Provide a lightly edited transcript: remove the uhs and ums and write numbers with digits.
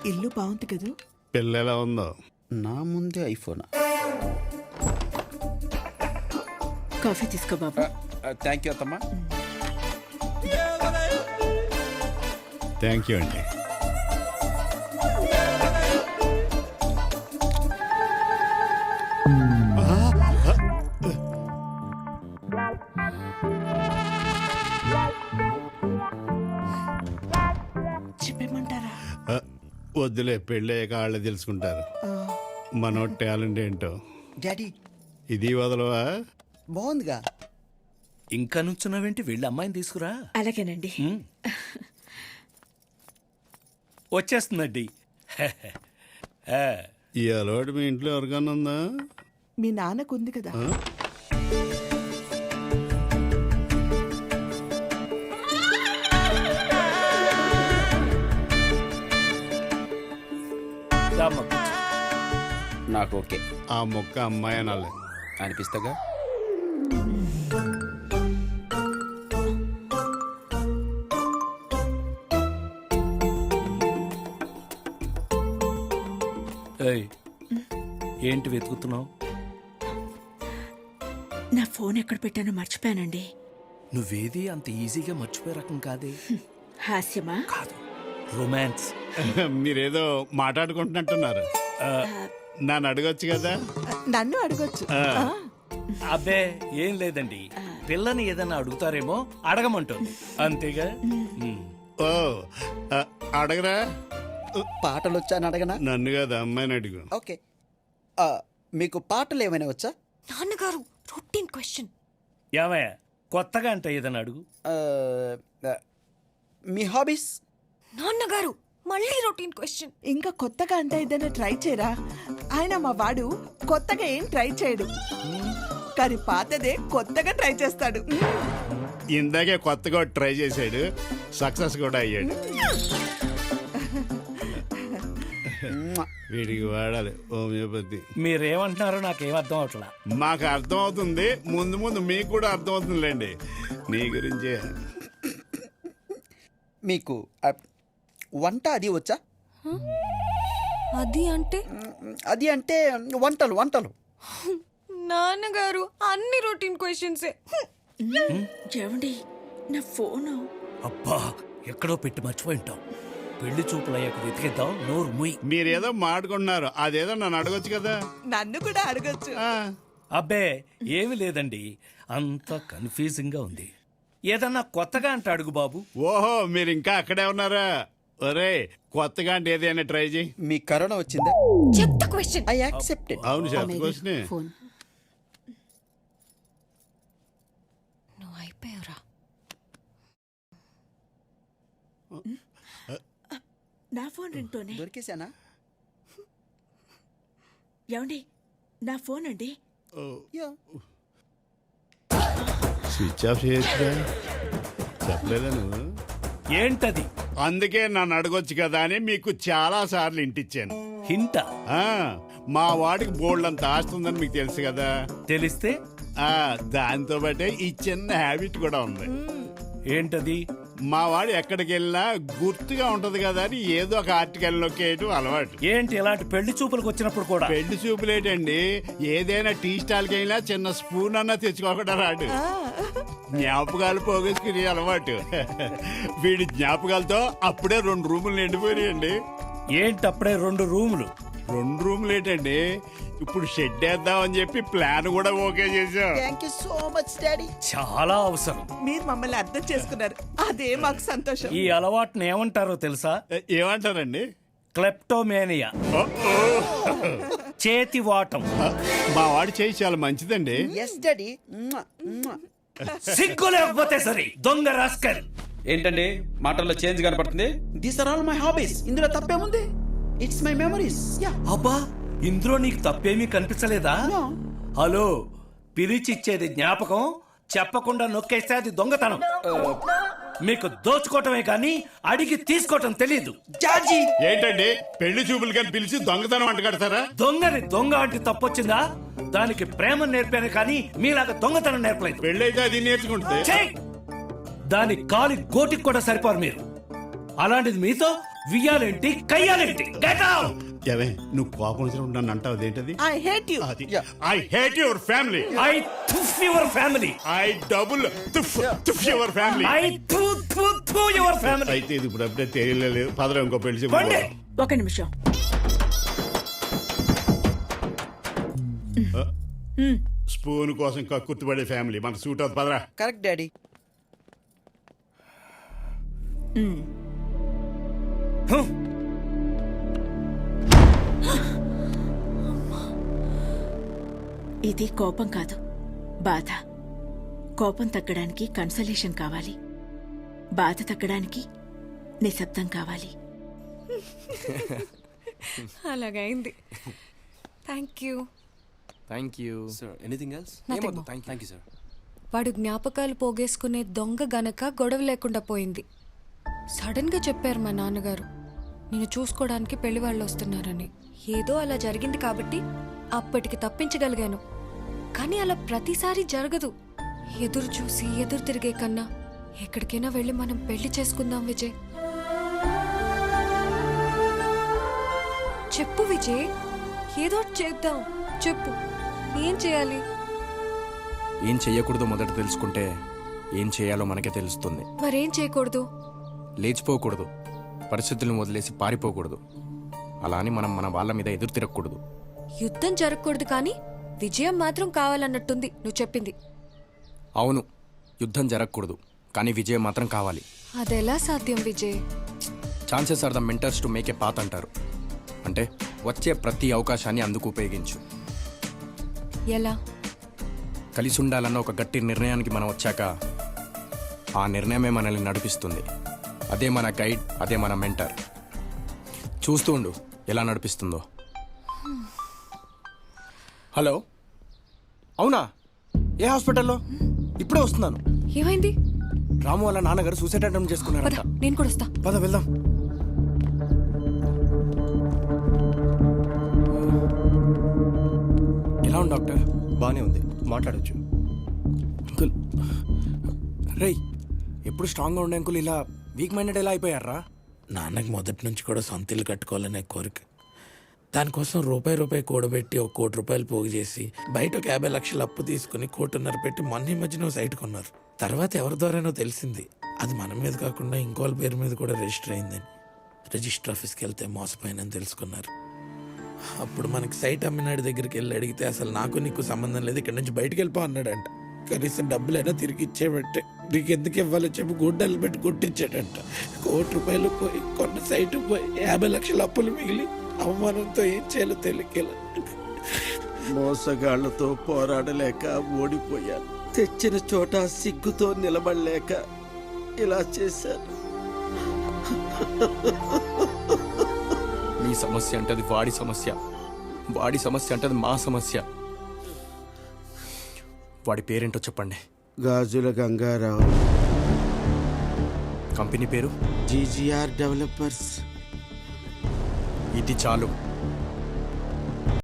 ఇల్లు బాగుంది కదా. పిల్ల ఎలా ఉందో? నా ముందే ఐఫోన్. కాఫీ తీసుకో బాబు. థ్యాంక్ యూ అత్తమ్మా. థ్యాంక్ యూ అండి. చెప్పేమంటారా? వద్దులే, పెళ్ళయ్యాక వాళ్ళే తెలుసుకుంటారు మనో టాలెంట్ ఏంటో. డాడీ ఇది వదలవా? బాగుందిగా. ఇంకా నుంచున్నావేంటి? వెళ్ళి అమ్మాయిని తీసుకురా. అలాగేనండి. వచ్చేస్తుందండి. ఈ అలవాటు మీ ఇంట్లో ఎవరికన్నా ఉందా? మీ నాన్నకు ఉంది కదా. నాకు ఓకే. ఆ మొక్క అమ్మాయి అనాలి అనిపిస్తాగా. ఏయ్, ఏంటి వెతుకుతున్నావు? నా ఫోన్ ఎక్కడ పెట్టానో మర్చిపోయానండి. నువ్వేది అంత ఈజీగా మర్చిపోయే రకం కాదే. హాస్యమా? కాదు, రొమాన్స్. మీరేదో మాట్లాడుకుంటున్నట్టున్నారు. నన్ను అడగొచ్చు కదా. నన్ను అడగొచ్చు. అబ్బే ఏం లేదండి, పిల్లని ఏదైనా అడుగుతారేమో అడగమంటుంది, అంతేగా. ఓ అడగరా. పాటలు వచ్చా అని అడగనా? నన్ను కదా, అమ్మాయిని అడుగు. ఓకే. మీకు పాటలు ఏమైనా వచ్చా? నాన్నగారు రొటీన్ క్వశ్చన్. ఏమయ్యా, కొత్తగా అంటే ఏదైనా అడుగు. మీ హాబీస్? నాన్నగారు మళ్ళీ రొటీన్ క్వశ్చన్. ఇంకా కొత్తగా అంటే ఏదైనా ట్రై చేయరా? ఆయన మా వాడు కొత్తగా ఏం ట్రై చేయడు, కానీ పాతదే కొత్తగా ట్రై చేస్తాడు. ఇందాకే కొత్తగా ట్రై చేశాడు, సక్సెస్ కూడా అయ్యాడు. వీడికి వాడాలి హోమియోపతి. మీరేమంటున్నారో నాకేం అర్థం అవట్లా. మాకు అర్థం అవుతుంది, ముందు ముందు మీకు కూడా అర్థం అవుతుందిలేండి. నీ గురించే. మీకు వంట అది వచ్చా? అది అంటే? అది అంటే వంటలు. వంటలు నాన్నగారు అన్ని రొటీన్ క్వశ్చన్సే. ఏమండి, నా ఫోను. అబ్బా, ఎక్కడో పెట్టి మర్చిపోయి ఉంటాం. పెళ్లి చూపులయ్యాక వెతికిద్దాం, నోరు ముయ్. మీరేదో మాట్లాడుకుంటున్నారు, అదేదో నన్ను అడగొచ్చు కదా. నన్ను కూడా అడగొచ్చు. అబ్బే ఏమి లేదండి, అంత కన్ఫ్యూజింగ్ గా ఉంది. ఏదన్నా కొత్తగా అంటే అడుగు బాబు. ఓహో, మీరు ఇంకా అక్కడే ఉన్నారా? ఒరే, కొత్తగా అంటే ఏదైనా ట్రై చేయి. మీ కరోనా వచ్చిందా? చెత్త క్వశ్చన్. I accepted. అవును, చెప్పకొచ్చిన. నువ్వు అయిపోయావురా. నా ఫోన్ రింగ్టోనే. దొరికేశానా? ఏమండి, నా ఫోన్ అండి. స్విచ్ ఆఫ్ చేయొచ్చుగా. చెప్పలేదా నువ్వు? ఏంటది? అందుకే నన్ను అడగొచ్చు కదా అని మీకు చాలా సార్లు ఇంటిచ్చాను. హింటా? మా వాడికి బోల్డ్ అంత ఆస్తుందని మీకు తెలుసు కదా. తెలిస్తే దాంతో బట్టే ఈ చిన్న హ్యాబిట్ కూడా ఉంది. ఏంటది? మా వాడు ఎక్కడికి వెళ్ళినా గుర్తుగా ఉంటది కదా అని ఏదో ఒక ఆర్టికల్ నొక్కేయటం అలవాటు. ఏంటి ఇలాంటి పెళ్లి చూపులకు వచ్చినప్పుడు కూడా? పెళ్లి చూపులేటండి, ఏదైనా టీ స్టాల్కి వెళ్ళినా చిన్న స్పూన్ అన్నా తెచ్చుకోకుండా రాడు. జ్ఞాపకాలు పోగేసుకునే అలవాటు. వీడి జ్ఞాపకాలతో అప్పుడే 2 రూములు నిండిపోయాయండి. ఏంటి అప్పుడే 2 రూములు? 2 రూములు ఏంటండి, ఇప్పుడు షెడ్ వేద్దామని చెప్పి ప్లాన్ కూడా ఓకే చేసాం. Thank you so much daddy. చాలా అవసరం. మీరు మమ్మల్ని అర్థం చేసుకున్నారు, అదే మాకు సంతోషం. ఈ అలవాటుని ఏమంటారో తెలుసా? ఏమంటారండి? క్లెప్టోమేనియా. చేతి వాటం. మా వాడి చేయి చాలా మంచిదండి. Yes daddy. సిగ్గు లేకపోతే సరే, దొంగ రాస్కల్. ఏంటండి మాటల్లో చేంజ్ కనపడుతుంది? These are all my hobbies. ఇందులో తప్పేముంది? It's my memories. అబ్బా, ఇందులో నీకు తప్పేమీ కనిపించలేదా? హలో, పిలిచిచ్చేది జ్ఞాపకం, చెప్పకుండా నొక్కేస్తే అది దొంగతనం. మీకు దోచుకోవటమే కానీ అడిగి తీసుకోవటం తెలీదు. జార్జీ, ఏంటండి పెళ్లి చూపులు కానీ పిలిచి దొంగతనం అంట కడతారా? దొంగని దొంగ అంటే తప్పొచ్చిందా? దానికి ప్రేమ నేర్పాను కానీ మీలాగా దొంగతనం నేర్పలేదు. పెళ్ళైతే అది నేర్చుకుంటే దాని కాలి గోటికి కూడా సరిపోరు మీరు. అలాంటిది మీతో వియ్యాలేంటి కయ్యాలేంటి గెట్ అవుట్. ఏవే నువ్వు కోపం వచ్చినప్పుడు నన్ను అంటావు అదేంటది ఐ హేట్ యు. అది I hate your family. I తుఫ్ యువర్ ఫ్యామిలీ. ఐ డబుల్ తుఫ్ your family. I to your family. అయితే ఇది ఇప్పుడు అప్పుడే తెలియలేదు. పదరా ఇంకో పెళ్లి చెప్పు. పండి. ఒక నిమిషం. స్పూన్ కోసం కక్కుర్తిపడే ఫ్యామిలీ మనకు సూట్ అవుతుంది. పదరా. Correct daddy. ఇది కోపం కాదు, బాధ. కోపం తగ్గడానికి కన్సలేషన్ కావాలి, బాధ తగ్గడానికి నిశ్శబ్దం కావాలి. అలాగైంది. Thank you. Thank you sir. Anything else? Nothing more. Thank you sir. వాడు జ్ఞాపకాలు పోగేసుకునే దొంగ గనక గొడవ లేకుండా పోయింది. సడన్ గా చెప్పారు మా నాన్నగారు నేను చూసుకోవడానికి పెళ్లి వాళ్ళు వస్తున్నారని. ఏదో అలా జరిగింది కాబట్టి అప్పటికి తప్పించగలిగాను. కానీ అలా ప్రతిసారి జరగదు. ఎదురు చూసి ఎదురు తిరిగే కన్నా ఎక్కడికైనా వెళ్ళి మనం పెళ్లి చేసుకుందాం విజయ్. చెప్పు విజయ్, ఏదో ఒకటి చేద్దాం. చెప్పు, ఏం చేయాలి? ఏం చెయ్యకూడదో మొదట తెలుసుకుంటే ఏం చేయాలో మనకే తెలుస్తుంది. మరేం చేయకూడదు? లేచిపోకూడదు, పరిస్థితులను వదిలేసి పారిపోకూడదు, అలా అని మనం మన వాళ్ళ మీద ఎదురు తిరగకూడదు. యుద్ధం జరగకూడదు కానీ విజయం మాత్రం కావాలన్నట్టుంది నువ్వు చెప్పింది. అవును, యుద్ధం జరగకూడదు కానీ విజయం మాత్రం కావాలి. అదెలా సాధ్యం Vijay? Chances are the mentors to make a path అంటారు. అంటే వచ్చే ప్రతి అవకాశాన్ని అందుకు ఉపయోగించు. ఎలా? కలిసి ఉండాలన్న ఒక గట్టి నిర్ణయానికి మనం వచ్చాక ఆ నిర్ణయమే మనల్ని నడిపిస్తుంది. అదే మన గైడ్, అదే మన మెంటర్. చూస్తూ ఉండు ఎలా నడిపిస్తుందో. హలో, అవునా? ఏ హాస్పిటల్లో? ఇప్పుడే వస్తున్నాను. ఏమైంది? రాము వాళ్ళ నాన్నగారు సూసైడ్ అటెంప్ట్ పద, చేసుకున్నారంట. నేను కూడా వస్తా. పద వెళ్దాం. ఎలా ఉంది డాక్టర్? బానే ఉంది, మాట్లాడొచ్చు. అంకుల్, రేయ్, ఎప్పుడు స్ట్రాంగ్గా ఉండే అంకుల్ ఇలా వీక్ మైండెడ్ ఎలా అయిపోయారా? నాన్నకి మొదటి నుంచి కూడా సొంత ఇల్లు కట్టుకోవాలనే కోరిక. దానికోసం రూపాయి కూడబెట్టి ఒక ₹1 కోటి పోగు చేసి బయట ఒక 50 లక్షలు అప్పు తీసుకుని 1.5 కోటి పెట్టి మొన్న ఈ మధ్యన సైట్ కొన్నారు. తర్వాత ఎవరి ద్వారానో తెలిసింది అది మన మీద కాకుండా ఇంకోళ్ళ పేరు మీద కూడా రిజిస్టర్ అయిందని. రిజిస్టర్ ఆఫీస్కి వెళ్తే మోసపోయినని తెలుసుకున్నారు. అప్పుడు మనకి సైట్ అమ్మినాడి దగ్గరికి వెళ్ళి అడిగితే అసలు నాకు నీకు సంబంధం లేదు, ఇక్కడ నుంచి బయటకు వెళ్ళిపో అన్నాడంట. కనీసం డబ్బులైనా తిరిగి ఇచ్చేబట్టే నీకు ఎందుకు ఇవ్వాలో చెప్పి గుడ్డలు పెట్టి కొట్టించాడంట. ₹1 కోటి పోయి, కొన్న సైట్ పోయి, 50 లక్షల అప్పులు మిగిలి అవమానంతో ఏం చేయాలో తెలియకేలా మోసగాళ్లతో పోరాడలేక ఓడిపోయాను. తెచ్చిన చోట సిగ్గుతో నిలబడలేక ఇలా చేశాను. మీ సమస్య అంటే అది వాడి సమస్య, వాడి సమస్య అంటే అది మా సమస్య. వాడి పేరేంటో చెప్పండి. గాజుల గంగారావు. కంపెనీ పేరు? GGR developers. ఇది చాలు.